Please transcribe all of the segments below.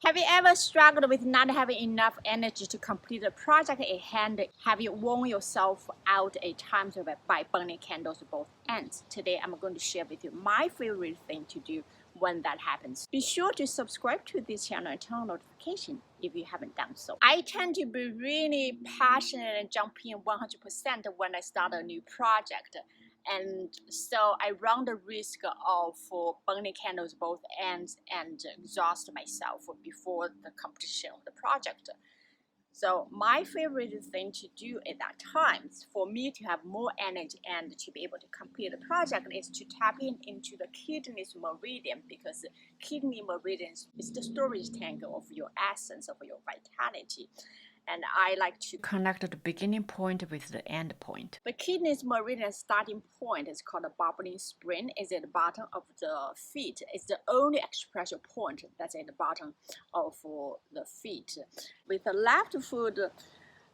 Have you ever struggled with not having enough energy to complete a project at hand? Have you worn yourself out at times by burning candles at both ends? Today, I'm going to share with you my favorite thing to do when that happens. Be sure to subscribe to this channel and turn on notification if you haven't done so. I tend to be really passionate and jump in 100% when I start a new project. And so I run the risk of burning candles both ends and exhaust myself before the completion of the project. So my favorite thing to do at that time for me to have more energy and to be able to complete the project is to tap into the kidney's meridian, because kidney meridian is the storage tank of your essence, of your vitality. And I like to connect the beginning point with the end point. The kidney's meridian starting point is called a bubbling spring. It's at the bottom of the feet. It's the only acupressure point that's at the bottom of the feet. With the left foot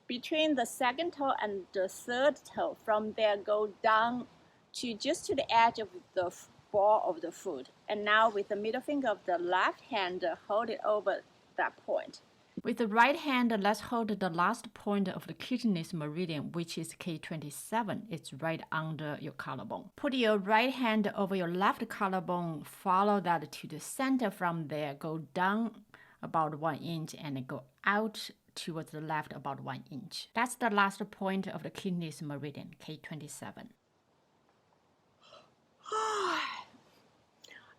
between the second toe and the third toe, from there go down to just to the edge of the ball of the foot. And now with the middle finger of the left hand, hold it over that point. With the right hand, let's hold the last point of the kidney's meridian, which is K27. It's right under your collarbone. Put your right hand over your left collarbone, follow that to the center. From there, go down about 1 inch and go out towards the left about 1 inch. That's the last point of the kidney's meridian, K27.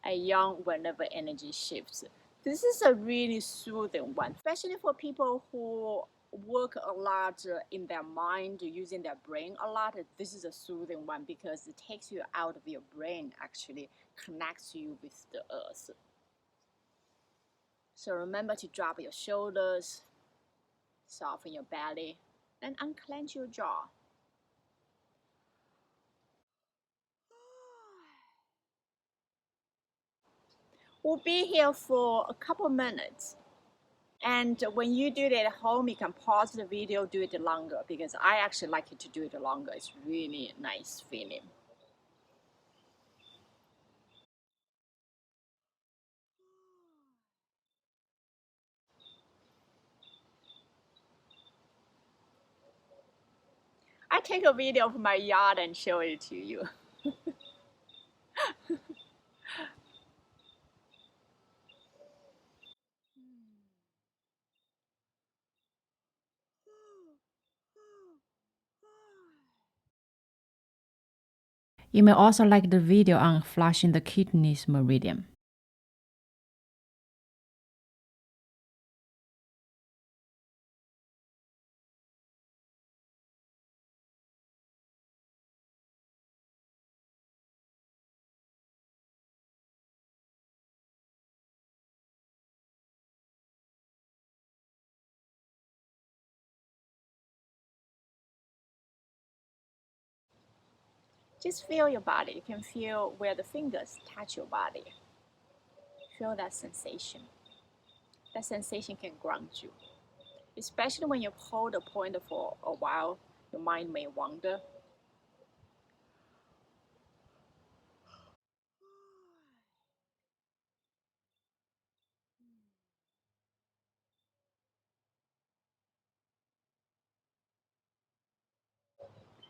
A yawn whenever energy shifts. This is a really soothing one, especially for people who work a lot in their mind, using their brain a lot. This is a soothing one because it takes you out of your brain, actually connects you with the earth. So remember to drop your shoulders, soften your belly, and unclench your jaw. We'll be here for a couple minutes. And when you do it at home, you can pause the video, do it longer, because I actually like it to do it longer. It's really nice feeling. I take a video of my yard and show it to you. You may also like the video on flushing the kidney's meridian. Just feel your body. You can feel where the fingers touch your body. Feel that sensation. That sensation can ground you. Especially when you hold a point for a while, your mind may wander.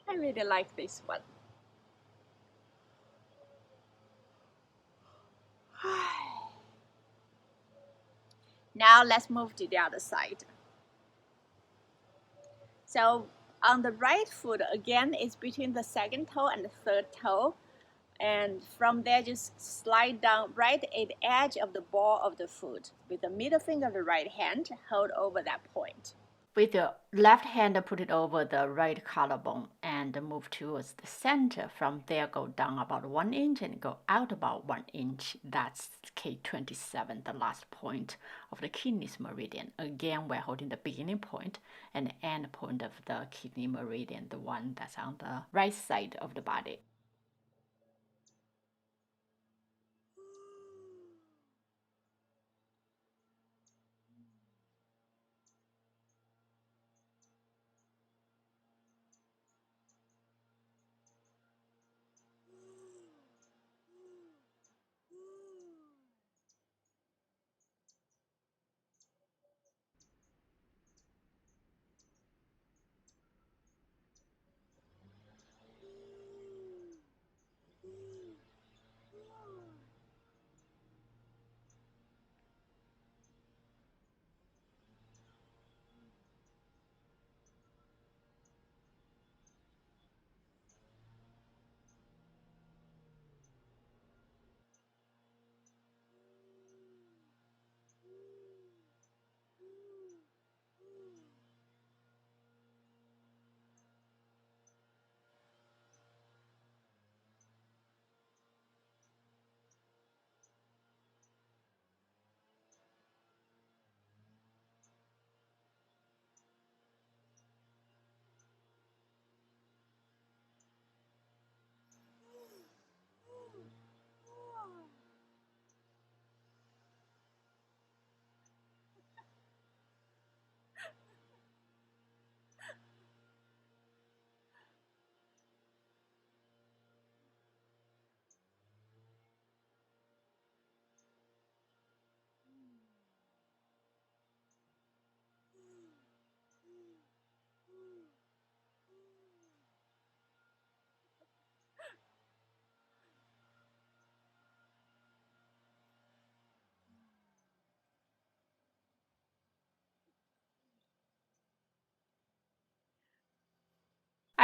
I really like this one. Now let's move to the other side. So on the right foot, again, it's between the second toe and the third toe. And from there, just slide down right at the edge of the ball of the foot. With the middle finger of the right hand, hold over that point. With the left hand, put it over the right collarbone and move towards the center. From there, go down about 1 inch and go out about 1 inch. That's K27, the last point of the kidney's meridian. Again, we're holding the beginning point and the end point of the kidney meridian, the one that's on the right side of the body.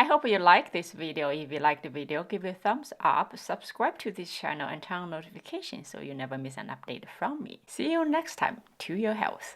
I hope you like this video. If you like the video, give it a thumbs up, subscribe to this channel, and turn on notifications so you never miss an update from me. See you next time. To your health.